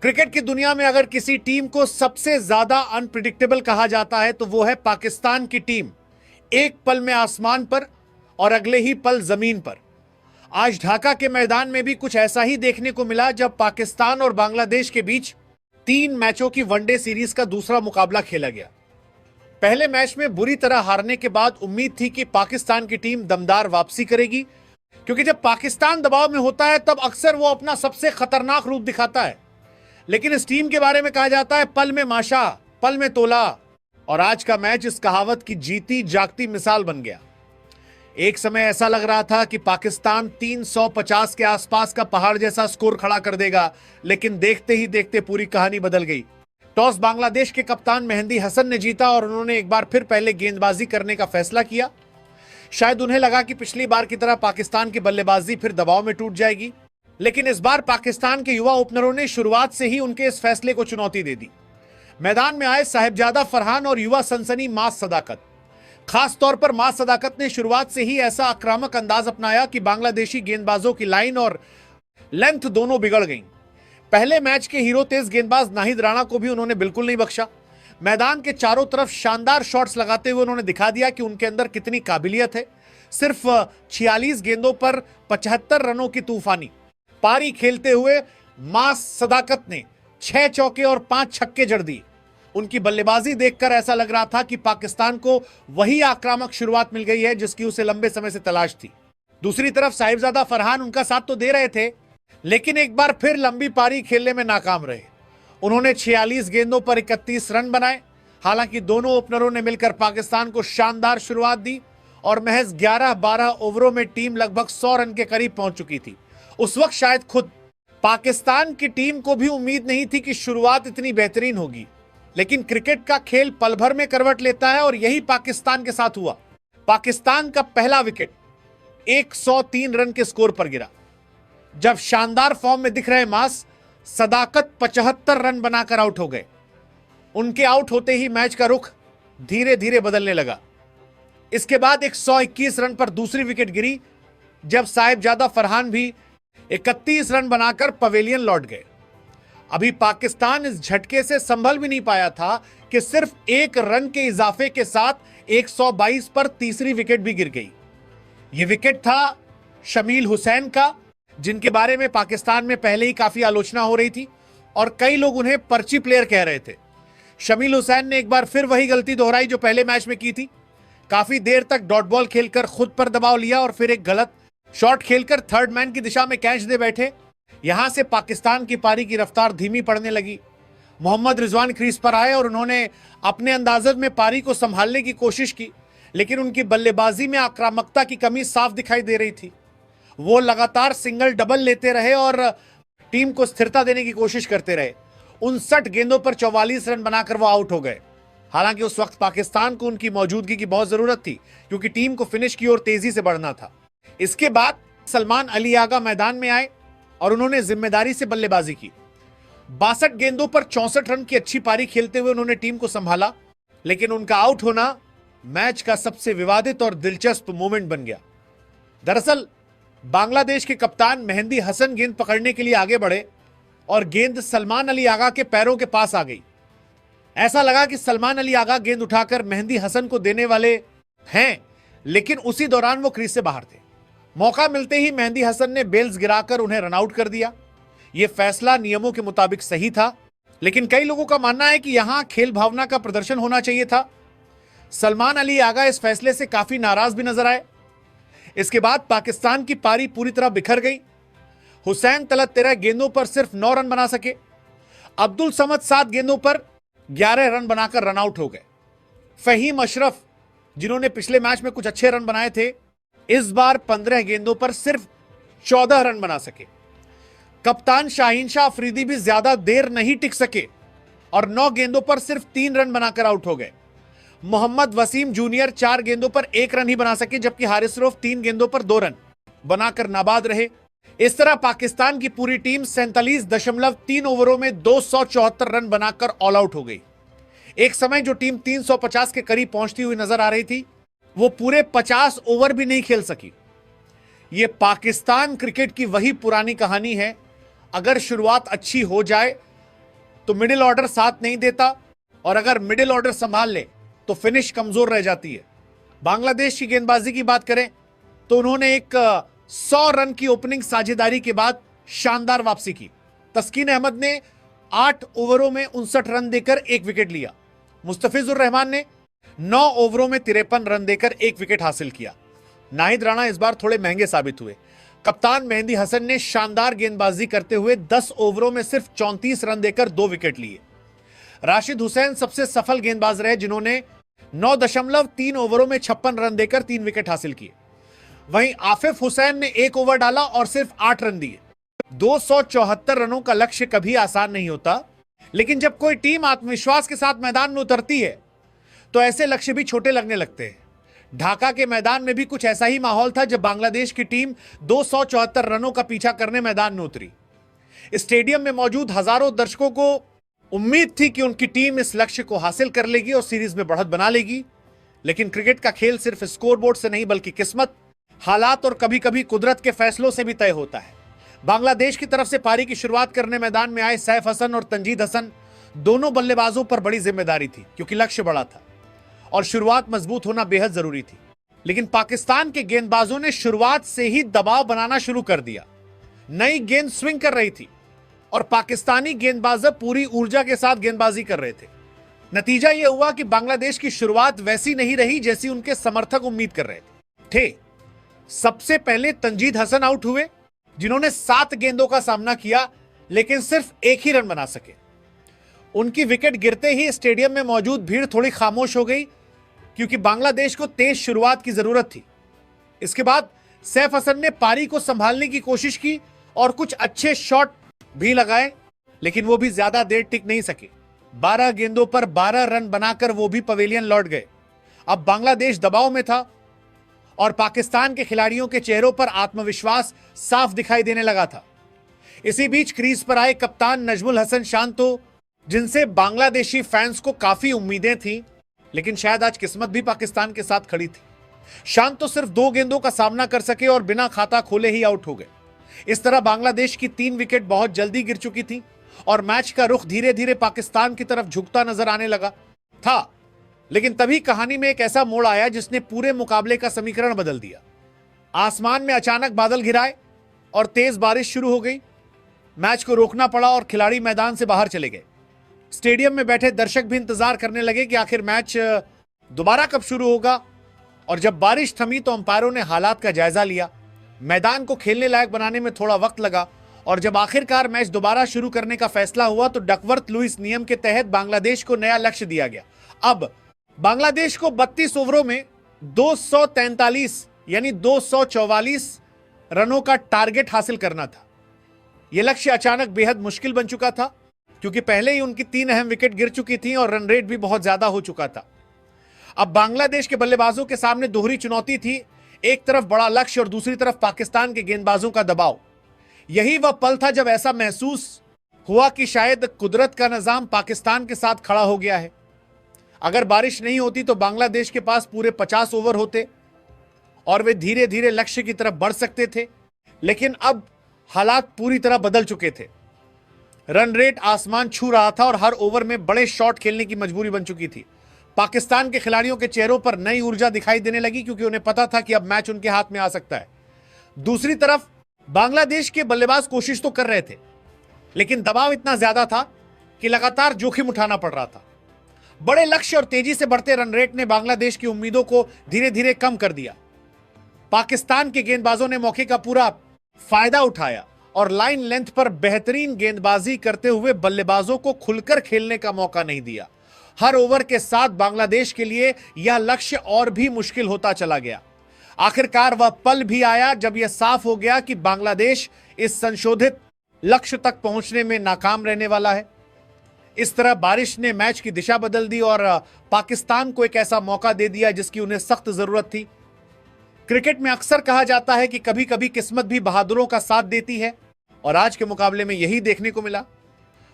Cricket की दुनिया में अगर किसी टीम को सबसे ज्यादा अनप्रिडिक्टेबल कहा जाता है तो वो है पाकिस्तान की टीम। एक पल में आसमान पर और अगले ही पल जमीन पर। आज ढाका के मैदान में भी कुछ ऐसा ही देखने को मिला जब पाकिस्तान और बांग्लादेश के बीच 3 मैचों की वनडे सीरीज का दूसरा मुकाबला खेला गया। पहले मैच में बुरी तरह हारने के बाद उम्मीद थी कि पाकिस्तान की टीम दमदार वापसी करेगी, क्योंकि जब पाकिस्तान दबाव में होता है तब अक्सर वो अपना सबसे खतरनाक रूप दिखाता है। लेकिन इस टीम के बारे में कहा जाता है पल में माशा, पल में तोला, और आज का मैच इस कहावत की जीती जागती मिसाल बन गया। एक समय ऐसा लग रहा था कि पाकिस्तान 350 के आसपास का पहाड़ जैसा स्कोर खड़ा कर देगा, लेकिन देखते ही देखते पूरी कहानी बदल गई। टॉस बांग्लादेश के कप्तान मेहंदी हसन ने जीता और उन्होंने एक बार फिर पहले गेंदबाजी करने का फैसला किया। शायद उन्हें लगा कि पिछली बार की तरह पाकिस्तान की बल्लेबाजी फिर दबाव में टूट जाएगी, लेकिन इस बार पाकिस्तान के युवा ओपनरों ने शुरुआत से ही उनके इस फैसले को चुनौती दे दी। मैदान में आए साहिबजादा फरहान और युवा सनसनी मास सदाकत। खास तौर पर मास सदाकत ने शुरुआत से ही ऐसा आक्रामक अंदाज अपनाया कि बांग्लादेशी गेंदबाजों की लाइन और लेंथ दोनों बिगड़ गईं। पहले मैच के हीरो तेज गेंदबाज नाहिद राणा को भी उन्होंने बिल्कुल नहीं बख्शा। मैदान के चारों तरफ शानदार शॉट्स लगाते हुए उन्होंने दिखा दिया कि उनके अंदर कितनी काबिलियत है। सिर्फ 46 गेंदों पर 75 रनों की तूफानी पारी खेलते हुए मास सदाकत ने 6 चौके और 5 छक्के जड़ दिए। उनकी बल्लेबाजी देखकर ऐसा लग रहा था कि पाकिस्तान को वही आक्रामक शुरुआत मिल गई है जिसकी उसे लंबे समय से तलाश थी। दूसरी तरफ साहिबजादा फरहान उनका साथ तो दे रहे थे, लेकिन एक बार फिर लंबी पारी खेलने में नाकाम रहे। उन्होंने 46 गेंदों पर 31 रन बनाए। हालांकि दोनों ओपनरों ने मिलकर पाकिस्तान को शानदार शुरुआत दी और महज 11-12 ओवरों में टीम लगभग 100 रन के करीब पहुंच चुकी थी। उस वक्त शायद खुद पाकिस्तान की टीम को भी उम्मीद नहीं थी कि शुरुआत इतनी बेहतरीन होगी, लेकिन क्रिकेट का खेल पल भर में करवट लेता है और यही पाकिस्तान के साथ हुआ। पाकिस्तान का पहला विकेट 103 रन के स्कोर पर गिरा। जब शानदार फॉर्म में दिख रहे मास सदाकत 75 रन बनाकर आउट हो गए। उनके आउट होते ही मैच का रुख धीरे धीरे बदलने लगा। इसके बाद 121 रन पर दूसरी विकेट गिरी, जब साहिबजादा फरहान भी 31 रन बनाकर पवेलियन लौट गए। अभी पाकिस्तान इस झटके से संभल भी नहीं पाया था कि सिर्फ 1 रन के इजाफे के साथ 122 पर तीसरी विकेट भी गिर गई। यह विकेट था शमील हुसैन का, जिनके बारे में पाकिस्तान में पहले ही काफी आलोचना हो रही थी और कई लोग उन्हें पर्ची प्लेयर कह रहे थे। शमील हुसैन ने एक बार फिर वही गलती दोहराई जो पहले मैच में की थी। काफी देर तक डॉट बॉल खेलकर खुद पर दबाव लिया और फिर एक गलत शॉट खेलकर थर्ड मैन की दिशा में कैच दे बैठे। यहां से पाकिस्तान की पारी की रफ्तार धीमी पड़ने लगी। मोहम्मद रिजवान क्रीज पर आए और उन्होंने अपने अंदाज़ में पारी को संभालने की कोशिश की, लेकिन उनकी बल्लेबाजी में आक्रामकता की कमी साफ दिखाई दे रही थी। वो लगातार सिंगल डबल लेते रहे और टीम को स्थिरता देने की कोशिश करते रहे। 59 गेंदों पर 44 रन बनाकर वो आउट हो गए। हालांकि उस वक्त पाकिस्तान को उनकी मौजूदगी की बहुत जरूरत थी, क्योंकि टीम को फिनिश की ओर तेजी से बढ़ना था। इसके बाद सलमान अली आगा मैदान में आए और उन्होंने जिम्मेदारी से बल्लेबाजी की। 62 गेंदों पर 64 रन की अच्छी पारी खेलते हुए उन्होंने टीम को संभाला, लेकिन उनका आउट होना मैच का सबसे विवादित और दिलचस्प मोमेंट बन गया। दरअसल बांग्लादेश के कप्तान मेहंदी हसन गेंद पकड़ने के लिए आगे बढ़े और गेंद सलमान अली आगा के पैरों के पास आ गई। ऐसा लगा कि सलमान अली आगा गेंद उठाकर मेहंदी हसन को देने वाले हैं, लेकिन उसी दौरान वो क्रीज से बाहर थे। मौका मिलते ही मेहंदी हसन ने बेल्स गिराकर उन्हें रनआउट कर दिया। यह फैसला नियमों के मुताबिक सही था, लेकिन कई लोगों का मानना है कि यहां खेल भावना का प्रदर्शन होना चाहिए था। सलमान अली आगा इस फैसले से काफी नाराज भी नजर आए। इसके बाद पाकिस्तान की पारी पूरी तरह बिखर गई। हुसैन तलत 13 गेंदों पर सिर्फ 9 रन बना सके। अब्दुल समद 7 गेंदों पर 11 रन बनाकर रनआउट हो गए। फहीम अशरफ, जिन्होंने पिछले मैच में कुछ अच्छे रन बनाए थे, इस बार 15 गेंदों पर सिर्फ 14 रन बना सके। कप्तान शाहीन शाह अफरीदी भी ज्यादा देर नहीं टिक सके और 9 गेंदों पर सिर्फ 3 रन बनाकर आउट हो गए। मोहम्मद वसीम जूनियर 4 गेंदों पर 1 रन ही बना सके, जबकि हारिस रऊफ 3 गेंदों पर 2 रन बनाकर नाबाद रहे। इस तरह पाकिस्तान की पूरी टीम 47.3 ओवरों में 274 रन बनाकर ऑल आउट हो गई। एक समय जो टीम 350 के करीब पहुंचती हुई नजर आ रही थी, वो पूरे 50 ओवर भी नहीं खेल सकी। ये पाकिस्तान क्रिकेट की वही पुरानी कहानी है। अगर शुरुआत अच्छी हो जाए तो मिडिल ऑर्डर साथ नहीं देता, और अगर मिडिल ऑर्डर संभाल ले तो फिनिश कमजोर रह जाती है। बांग्लादेश की गेंदबाजी की बात करें तो उन्होंने एक 100 रन की ओपनिंग साझेदारी के बाद शानदार वापसी की। तस्कीन अहमद ने 8 ओवरों में 59 रन देकर 1 विकेट लिया। मुस्तफिजुर रहमान ने 9 ओवरों में 53 रन देकर 1 विकेट हासिल किया। नाहिद राणा इस बार थोड़े महंगे साबित हुए। कप्तान मेहंदी हसन ने शानदार गेंदबाजी करते हुए 10 ओवरों में सिर्फ 34 रन देकर 2 विकेट लिए। राशिद हुसैन सबसे सफल गेंदबाज रहे, जिन्होंने 9.3 ओवरों में 56 रन देकर 3 विकेट हासिल किए। वहीं आफिफ हुसैन ने 1 ओवर डाला और सिर्फ 8 रन दिए। 274 रनों का लक्ष्य कभी आसान नहीं होता, लेकिन जब कोई टीम आत्मविश्वास के साथ मैदान में उतरती है तो ऐसे लक्ष्य भी छोटे लगने लगते हैं। ढाका के मैदान में भी कुछ ऐसा ही माहौल था जब बांग्लादेश की टीम 274 रनों का पीछा करने मैदान में उतरी। स्टेडियम में मौजूद हजारों दर्शकों को उम्मीद थी कि उनकी टीम इस लक्ष्य को हासिल कर लेगी और सीरीज में बढ़त बना लेगी। लेकिन क्रिकेट का खेल सिर्फ स्कोरबोर्ड से नहीं बल्कि किस्मत, हालात और कभी कभी कुदरत के फैसलों से भी तय होता है। बांग्लादेश की तरफ से पारी की शुरुआत करने मैदान में आए सैफ हसन और तंजीद हसन दोनों बल्लेबाजों पर बड़ी जिम्मेदारी थी, क्योंकि लक्ष्य बड़ा था और शुरुआत मजबूत होना बेहद जरूरी थी। लेकिन पाकिस्तान के गेंदबाजों ने शुरुआत से ही दबाव बनाना शुरू कर दिया। नई गेंद स्विंग कर रही थी और पाकिस्तानी गेंदबाज पूरी ऊर्जा के साथ गेंदबाजी कर रहे थे। नतीजा यह हुआ कि बांग्लादेश की शुरुआत वैसी नहीं रही जैसी उनके समर्थक उम्मीद कर रहे थे। सबसे पहले तंजीद हसन आउट हुए, जिन्होंने 7 गेंदों का सामना किया लेकिन सिर्फ 1 ही रन बना सके। उनकी विकेट गिरते ही स्टेडियम में मौजूद भीड़ थोड़ी खामोश हो गई, क्योंकि बांग्लादेश को तेज शुरुआत की जरूरत थी। इसके बाद सैफ हसन ने पारी को संभालने की कोशिश की और कुछ अच्छे शॉट भी लगाए, लेकिन वो भी ज्यादा देर टिक नहीं सके। 12 गेंदों पर 12 रन बनाकर वो भी पवेलियन लौट गए। अब बांग्लादेश दबाव में था और पाकिस्तान के खिलाड़ियों के चेहरों पर आत्मविश्वास साफ दिखाई देने लगा था। इसी बीच क्रीज पर आए कप्तान नजमुल हसन शांतो, जिनसे बांग्लादेशी फैंस को काफी उम्मीदें थी, लेकिन शायद आज किस्मत भी पाकिस्तान के साथ खड़ी थी। शांतो सिर्फ 2 गेंदों का सामना कर सके और बिना खाता खोले ही आउट हो गए। इस तरह बांग्लादेश की 3 विकेट बहुत जल्दी गिर चुकी थी और मैच का रुख धीरे धीरे पाकिस्तान की तरफ झुकता नजर आने लगा था। लेकिन तभी कहानी में एक ऐसा मोड़ आया जिसने पूरे मुकाबले का समीकरण बदल दिया। आसमान में अचानक बादल घिराए और तेज बारिश शुरू हो गई। मैच को रोकना पड़ा और खिलाड़ी मैदान से बाहर चले गए। स्टेडियम में बैठे दर्शक भी इंतजार करने लगे कि आखिर मैच दोबारा कब शुरू होगा। और जब बारिश थमी तो अंपायरों ने हालात का जायजा लिया। मैदान को खेलने लायक बनाने में थोड़ा वक्त लगा और जब आखिरकार मैच दोबारा शुरू करने का फैसला हुआ तो डकवर्थ लुइस नियम के तहत बांग्लादेश को नया लक्ष्य दिया गया। अब बांग्लादेश को 32 ओवरों में 243 यानी 244 रनों का टारगेट हासिल करना था। यह लक्ष्य अचानक बेहद मुश्किल बन चुका था, क्योंकि पहले ही उनकी 3 अहम विकेट गिर चुकी थी और रन रेट भी बहुत ज्यादा हो चुका था। अब बांग्लादेश के बल्लेबाजों के सामने दोहरी चुनौती थी, एक तरफ बड़ा लक्ष्य और दूसरी तरफ पाकिस्तान के गेंदबाजों का दबाव। यही वह पल था जब ऐसा महसूस हुआ कि शायद कुदरत का निजाम पाकिस्तान के साथ खड़ा हो गया है। अगर बारिश नहीं होती तो बांग्लादेश के पास पूरे 50 ओवर होते और वे धीरे धीरे लक्ष्य की तरफ बढ़ सकते थे। लेकिन अब हालात पूरी तरह बदल चुके थे। रन रेट आसमान छू रहा था और हर ओवर में बड़े शॉट खेलने की मजबूरी बन चुकी थी। पाकिस्तान के खिलाड़ियों के चेहरों पर नई ऊर्जा दिखाई देने लगी, क्योंकि उन्हें पता था कि अब मैच उनके हाथ में आ सकता है। दूसरी तरफ बांग्लादेश के बल्लेबाज कोशिश तो कर रहे थे, लेकिन दबाव इतना ज्यादा था कि लगातार जोखिम उठाना पड़ रहा था। बड़े लक्ष्य और तेजी से बढ़ते रन रेट ने बांग्लादेश की उम्मीदों को धीरे धीरे कम कर दिया। पाकिस्तान के गेंदबाजों ने मौके का पूरा फायदा उठाया और लाइन लेंथ पर बेहतरीन गेंदबाजी करते हुए बल्लेबाजों को खुलकर खेलने का मौका नहीं दिया। हर ओवर के साथ बांग्लादेश के लिए यह लक्ष्य और भी मुश्किल होता चला गया। आखिरकार वह पल भी आया जब यह साफ हो गया कि बांग्लादेश इस संशोधित लक्ष्य तक पहुंचने में नाकाम रहने वाला है। इस तरह बारिश ने मैच की दिशा बदल दी और पाकिस्तान को एक ऐसा मौका दे दिया जिसकी उन्हें सख्त जरूरत थी। क्रिकेट में अक्सर कहा जाता है कि कभी कभी किस्मत भी बहादुरों का साथ देती है, और आज के मुकाबले में यही देखने को मिला।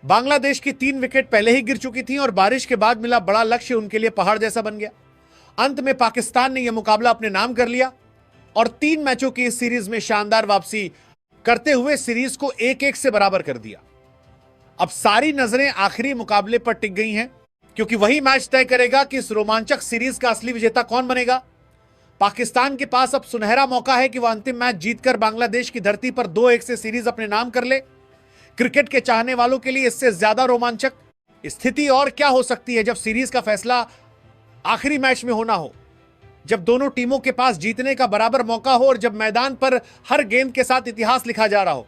बांग्लादेश की 3 विकेट पहले ही गिर चुकी थी और बारिश के बाद मिला बड़ा लक्ष्य उनके लिए पहाड़ जैसा बन गया। अंत में पाकिस्तान ने यह मुकाबला अपने नाम कर लिया और 3 मैचों की इस सीरीज में शानदार वापसी करते हुए सीरीज को 1-1 से बराबर कर दिया। अब सारी नजरें आखिरी मुकाबले पर टिक गई हैं, क्योंकि वही मैच तय करेगा कि इस रोमांचक सीरीज का असली विजेता कौन बनेगा। पाकिस्तान के पास अब सुनहरा मौका है कि वह अंतिम मैच जीतकर बांग्लादेश की धरती पर 2-1 से सीरीज अपने नाम कर ले। क्रिकेट के चाहने वालों के लिए इससे ज्यादा रोमांचक स्थिति और क्या हो सकती है, जब सीरीज का फैसला आखिरी मैच में होना हो, जब दोनों टीमों के पास जीतने का बराबर मौका हो और जब मैदान पर हर गेंद के साथ इतिहास लिखा जा रहा हो।